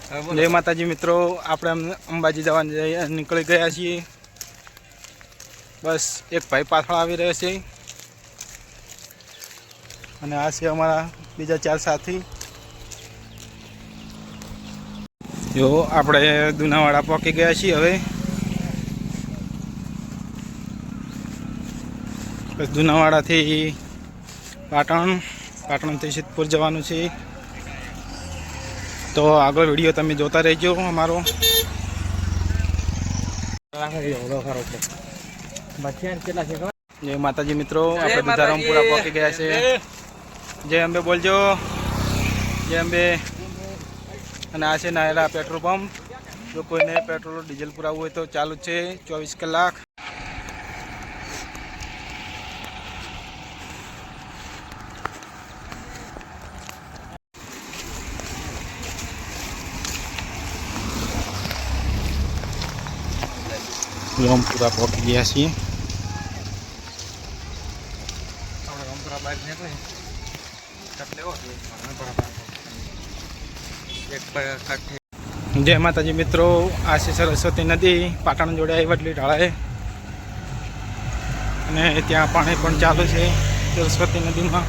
जय माताजी मित्रों, આપણે અંબાજી જવા નીકળી ગયા છીએ। બસ એક ભાઈ પાછળ આવી રહ્યો છે અને આ છે અમારા બીજા 4 સાથી। જો આપણે દુનાવાડા પહોંચી ગયા છીએ। હવે બસ દુનાવાડાથી પાટણથી સિદ્ધપુર જવાનું છે। तो आगे वीडियो तमे जोता रहो अमारो। जय माताजी मित्रों, आपणे दुधारामपुरा पहुंची गया है। जय अंबे बोलजो, जय अंबे। अने आ छे नायरा पेट्रोल पंप। जो कोईने पेट्रोल डीजल पुरावुं होय तो चालू छे 24 कलाक। रामपुरा पहुंची गया छे। जय माताजी मित्रों, आ सरस्वती नदी पाटण जोड़े वडली ढाळे अने त्यां पाणी पण चालू छे सरस्वती नदी में।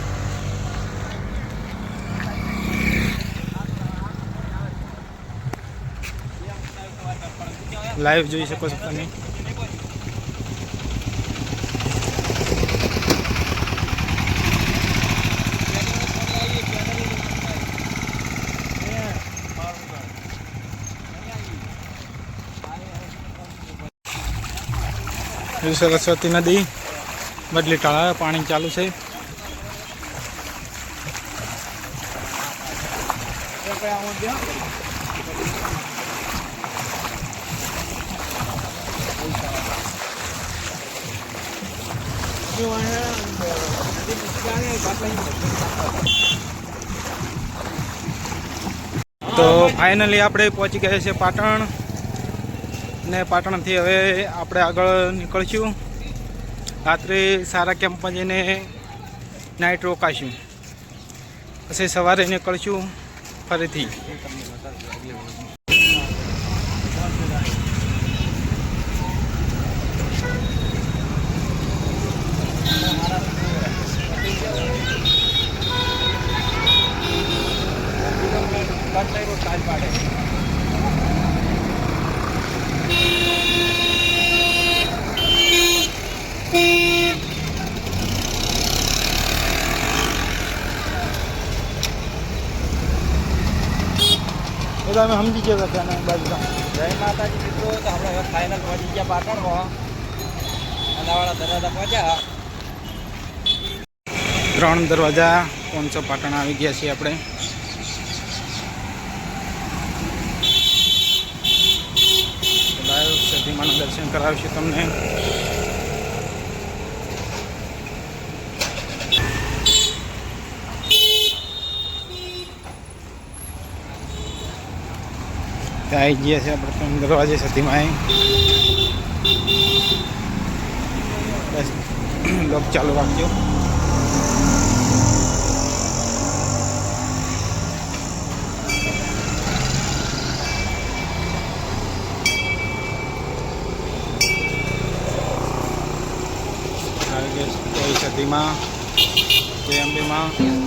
लाइव જોઈ શકો છો તમે। सरस्वती नदी बदली टाळा पानी चालू है। तो फाइनली आपणे पहुंची गए छे पाटण ने पाटण थी हवे आपणे आगळ निकळशुं। रात्रे सारा केम्प में जईने नाइट रोकाशुं, पछी सवारे निकळशुं फरीथी। समझी गया बाजू। जय माताजी मित्रों, तो हम फाइनल पहुंची गया पाटण में। अनावाड़ा दरवाजा पहुंचा 3 दरवाजा 500 पाटण आ गया छे। आपणे लाइव सतीमाना दर्शन करावीशुं तमने। आई गया है अपने 3 दरवाजे सती में। बस लोग चालू रखो। सती में जय अंबे मां।